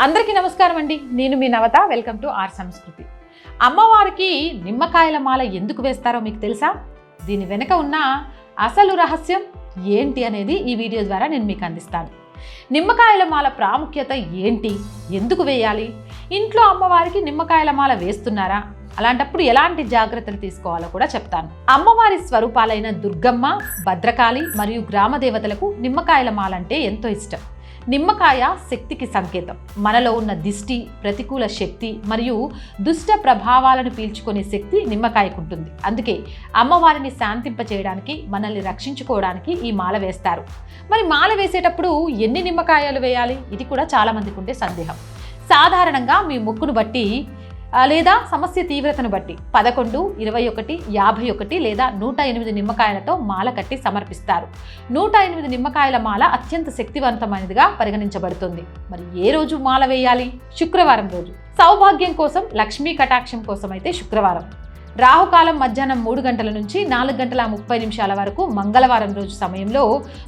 అందరికీ నమస్కారం అండి. నేను మీ నవత. వెల్కమ్ టు ఆర్ సంస్కృతి. అమ్మవారికి నిమ్మకాయల మాల ఎందుకు వేస్తారో మీకు తెలుసా? దీని వెనుక ఉన్న అసలు రహస్యం ఏంటి అనేది ఈ వీడియో ద్వారా నేను మీకు అందిస్తాను. నిమ్మకాయల మాల ప్రాముఖ్యత ఏంటి, ఎందుకు వేయాలి, ఇంట్లో అమ్మవారికి నిమ్మకాయల మాల వేస్తున్నారా, అలాంటప్పుడు ఎలాంటి జాగ్రత్తలు తీసుకోవాలో కూడా చెప్తాను. అమ్మవారి స్వరూపాలైన దుర్గమ్మ, భద్రకాళి మరియు గ్రామ దేవతలకు నిమ్మకాయల మాల అంటే ఎంతో ఇష్టం. నిమ్మకాయ శక్తికి సంకేతం. మనలో ఉన్న దిష్టి, ప్రతికూల శక్తి మరియు దుష్ట ప్రభావాలను పీల్చుకునే శక్తి నిమ్మకాయకు ఉంటుంది. అందుకే అమ్మవారిని శాంతింపచేయడానికి, మనల్ని రక్షించుకోవడానికి ఈ మాల వేస్తారు. మరి మాల వేసేటప్పుడు ఎన్ని నిమ్మకాయలు వేయాలి? ఇది కూడా చాలా మందికి ఉండే సందేహం. సాధారణంగా మీ ముక్కును బట్టి లేదా సమస్య తీవ్రతను బట్టి 11, 21, 51 లేదా 108 నిమ్మకాయలతో మాల కట్టి సమర్పిస్తారు. 108 నిమ్మకాయల మాల అత్యంత శక్తివంతమైనదిగా పరిగణించబడుతుంది. మరి ఏ రోజు మాల వేయాలి? శుక్రవారం రోజు. సౌభాగ్యం కోసం, లక్ష్మీ కటాక్షం కోసం అయితే శుక్రవారం. రాహుకాలం మధ్యాహ్నం 3 గంటల నుంచి 4 గంటల 30 నిమిషాల వరకు మంగళవారం రోజు సమయంలో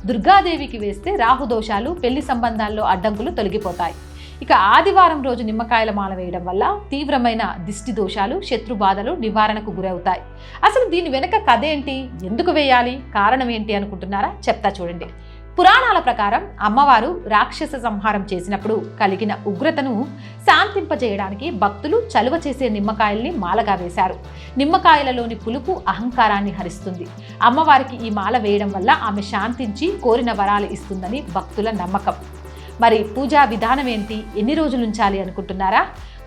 దుర్గాదేవికి వేస్తే రాహుదోషాలు, పెళ్లి సంబంధాల్లో అడ్డంకులు తొలగిపోతాయి. ఇక ఆదివారం రోజు నిమ్మకాయల మాల వేయడం వల్ల తీవ్రమైన దిష్టి దోషాలు, శత్రు బాధలు నివారణకు గురవుతాయి. అసలు దీని వెనక కథ ఏంటి, ఎందుకు వేయాలి, కారణం ఏంటి అనుకుంటున్నారా? చెప్తా చూడండి. పురాణాల ప్రకారం అమ్మవారు రాక్షస సంహారం చేసినప్పుడు కలిగిన ఉగ్రతను శాంతింపజేయడానికి భక్తులు చలువ చేసే నిమ్మకాయల్ని మాలగా వేశారు. నిమ్మకాయలలోని పులుపు అహంకారాన్ని హరిస్తుంది. అమ్మవారికి ఈ మాల వేయడం వల్ల ఆమె శాంతించి కోరిన వరాలు ఇస్తుందని భక్తుల నమ్మకం. మరి పూజా విధానం ఏంటి, ఎన్ని రోజులు ఉంచాలి అనుకుంటున్నారా?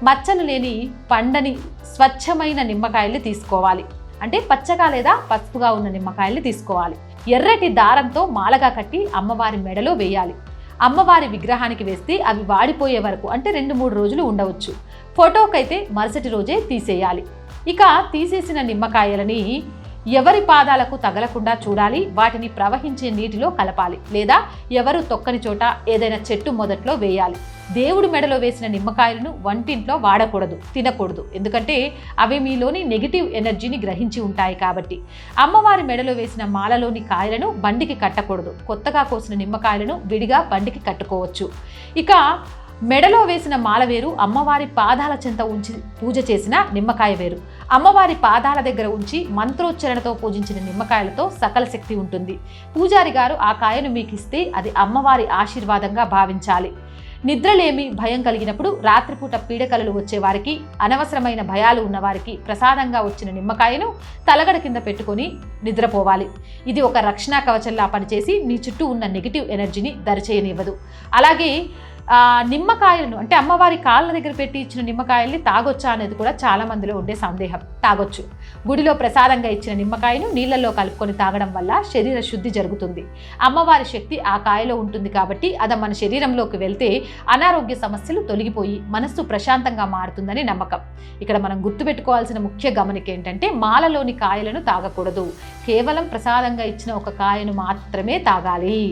మచ్చలు లేని పండని స్వచ్ఛమైన నిమ్మకాయల్ని తీసుకోవాలి. అంటే పచ్చగా లేదా పసుపుగా ఉన్న నిమ్మకాయల్ని తీసుకోవాలి. ఎర్రటి దారంతో మాలగా కట్టి అమ్మవారి మెడలో వేయాలి. అమ్మవారి విగ్రహానికి వేస్తే అవి వాడిపోయే వరకు అంటే 2-3 రోజులు ఉండవచ్చు. ఫోటోకైతే మరుసటి రోజే తీసేయాలి. ఇక తీసేసిన నిమ్మకాయలని ఎవరి పాదాలకు తగలకుండా చూడాలి. వాటిని ప్రవహించే నీటిలో కలపాలి లేదా ఎవరు తొక్కని చోట ఏదైనా చెట్టు మొదట్లో వేయాలి. దేవుడి మెడలో వేసిన నిమ్మకాయలను వంటింట్లో వాడకూడదు, తినకూడదు. ఎందుకంటే అవి మీలోని నెగిటివ్ ఎనర్జీని గ్రహించి ఉంటాయి కాబట్టి. అమ్మవారి మెడలో వేసిన మాలలోని కాయలను బండికి కట్టకూడదు. కొత్తగా కోసిన నిమ్మకాయలను విడిగా బండికి కట్టుకోవచ్చు. ఇక మెడలో వేసిన మాల వేరు, అమ్మవారి పాదాల చెంత ఉంచి పూజ చేసిన నిమ్మకాయ వేరు. అమ్మవారి పాదాల దగ్గర ఉంచి మంత్రోచ్చరణతో పూజించిన నిమ్మకాయలతో సకల శక్తి ఉంటుంది. పూజారి గారు ఆ కాయను మీకు ఇస్తే అది అమ్మవారి ఆశీర్వాదంగా భావించాలి. నిద్రలేమి, భయం కలిగినప్పుడు, రాత్రిపూట పీడకలలు వచ్చేవారికి, అనవసరమైన భయాలు ఉన్నవారికి ప్రసాదంగా వచ్చిన నిమ్మకాయను తలగడ కింద పెట్టుకొని నిద్రపోవాలి. ఇది ఒక రక్షణ కవచంలా పనిచేసి మీ చుట్టూ ఉన్న నెగిటివ్ ఎనర్జీని దరిచేయనివ్వదు. అలాగే నిమ్మకాయలను అంటే అమ్మవారి కాళ్ళ దగ్గర పెట్టి ఇచ్చిన నిమ్మకాయల్ని తాగొచ్చా అనేది కూడా చాలా మందిలో ఉండే సందేహం. తాగొచ్చు. గుడిలో ప్రసాదంగా ఇచ్చిన నిమ్మకాయను నీళ్ళల్లో కలుపుకొని తాగడం వల్ల శరీర శుద్ధి జరుగుతుంది. అమ్మవారి శక్తి ఆ కాయలో ఉంటుంది కాబట్టి అది మన శరీరంలోకి వెళ్తే అనారోగ్య సమస్యలు తొలగిపోయి మనస్సు ప్రశాంతంగా మారుతుందని నమ్మకం. ఇక్కడ మనం గుర్తుపెట్టుకోవాల్సిన ముఖ్య గమనిక ఏంటంటే మాలలోని కాయలను తాగకూడదు. కేవలం ప్రసాదంగా ఇచ్చిన ఒక కాయను మాత్రమే తాగాలి.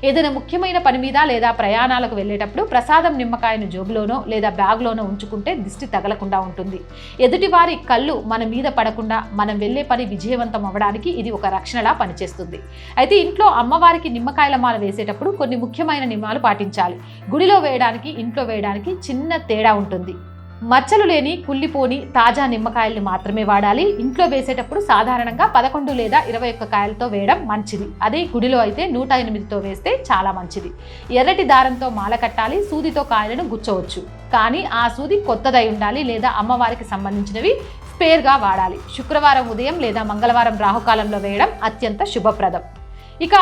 ఏదైనా ముఖ్యమైన పని మీద లేదా ప్రయాణాలకు వెళ్ళేటప్పుడు ప్రసాదం నిమ్మకాయను జోబులోనో లేదా బ్యాగ్లోనో ఉంచుకుంటే దిష్టి తగలకుండా ఉంటుంది. ఎదుటివారి కళ్ళు మన మీద పడకుండా మనం వెళ్ళే పని విజయవంతం అవ్వడానికి ఇది ఒక రక్షణలా పనిచేస్తుంది. అయితే ఇంట్లో అమ్మవారికి నిమ్మకాయల మాల వేసేటప్పుడు కొన్ని ముఖ్యమైన నియమాలు పాటించాలి. గుడిలో వేయడానికి, ఇంట్లో వేయడానికి చిన్న తేడా ఉంటుంది. మచ్చలు లేని, కుళ్ళిపోని తాజా నిమ్మకాయల్ని మాత్రమే వాడాలి. ఇంట్లో వేసేటప్పుడు సాధారణంగా 11 లేదా 21 కాయలతో వేయడం మంచిది. అదే గుడిలో అయితే 108తో వేస్తే చాలా మంచిది. ఎర్రటి దారంతో మాల కట్టాలి. సూదితో కాయలను గుచ్చవచ్చు, కానీ ఆ సూది కొత్తదై ఉండాలి లేదా అమ్మవారికి సంబంధించినవి స్పేర్గా వాడాలి. శుక్రవారం ఉదయం లేదా మంగళవారం రాహుకాలంలో వేయడం అత్యంత శుభప్రదం. ఇక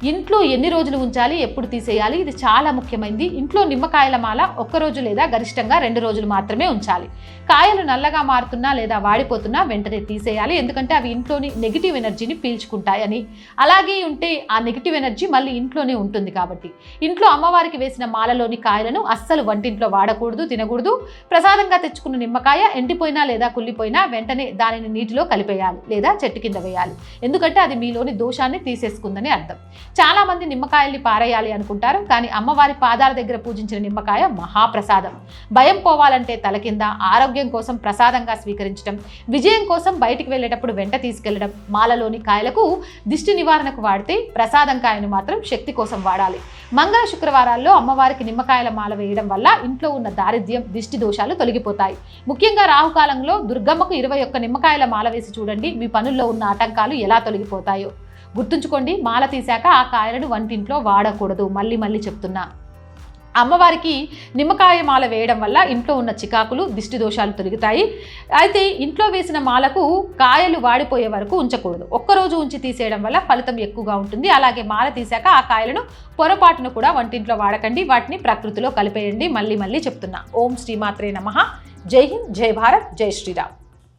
ఇంట్లో ఎన్ని రోజులు ఉంచాలి, ఎప్పుడు తీసేయాలి, ఇది చాలా ముఖ్యమైనది. ఇంట్లో నిమ్మకాయల మాల 1 రోజు లేదా గరిష్టంగా 2 రోజులు మాత్రమే ఉంచాలి. కాయలు నల్లగా మారుతున్నా లేదా వాడిపోతున్నా వెంటనే తీసేయాలి. ఎందుకంటే అవి ఇంట్లోని నెగిటివ్ ఎనర్జీని పీల్చుకుంటాయని, అలాగే ఉంటే ఆ నెగిటివ్ ఎనర్జీ మళ్ళీ ఇంట్లోనే ఉంటుంది కాబట్టి. ఇంట్లో అమ్మవారికి వేసిన మాలలోని కాయలను అస్సలు వంటింట్లో వాడకూడదు, తినకూడదు. ప్రసాదంగా తెచ్చుకున్న నిమ్మకాయ ఎండిపోయినా లేదా కుళ్ళిపోయినా వెంటనే దానిని నీటిలో కలిపేయాలి లేదా చెట్టు కింద వేయాలి. ఎందుకంటే అది మీలోని దోషాన్ని తీసేసుకుందని అర్థం. చాలామంది నిమ్మకాయల్ని పారేయాలి అనుకుంటారు, కానీ అమ్మవారి పాదాల దగ్గర పూజించిన నిమ్మకాయ మహాప్రసాదం. భయం పోవాలంటే తల కింద, ఆరోగ్యం కోసం ప్రసాదంగా స్వీకరించడం, విజయం కోసం బయటికి వెళ్ళేటప్పుడు వెంట తీసుకెళ్లడం. మాలలోని కాయలకు దిష్టి నివారణకు వాడితే, ప్రసాదం కాయను మాత్రం శక్తి కోసం వాడాలి. మంగళ శుక్రవారాల్లో అమ్మవారికి నిమ్మకాయల మాల వేయడం వల్ల ఇంట్లో ఉన్న దారిద్ర్యం, దిష్టి దోషాలు తొలగిపోతాయి. ముఖ్యంగా రాహుకాలంలో దుర్గమ్మకు 21 నిమ్మకాయల మాల వేసి చూడండి, మీ పనుల్లో ఉన్న ఆటంకాలు ఎలా తొలగిపోతాయో. గుర్తుంచుకోండి, మాల తీశాక ఆ కాయలను వంటింట్లో వాడకూడదు. మళ్ళీ చెప్తున్నా, అమ్మవారికి నిమ్మకాయ మాల వేయడం వల్ల ఇంట్లో ఉన్న చికాకులు, దిష్టి దోషాలు తొలగుతాయి. అయితే ఇంట్లో వేసిన మాలకు కాయలు వాడిపోయే వరకు ఉంచకూడదు. ఒక్కరోజు ఉంచి తీసేయడం వల్ల ఫలితం ఎక్కువగా ఉంటుంది. అలాగే మాల తీశాక ఆ కాయలను పొరపాటును కూడా వంటింట్లో వాడకండి, వాటిని ప్రకృతిలో కలిపేయండి. మళ్ళీ చెప్తున్నా. ఓం శ్రీమాత్రే నమః. జై హింద్, జై భారత్, జై శ్రీరామ్.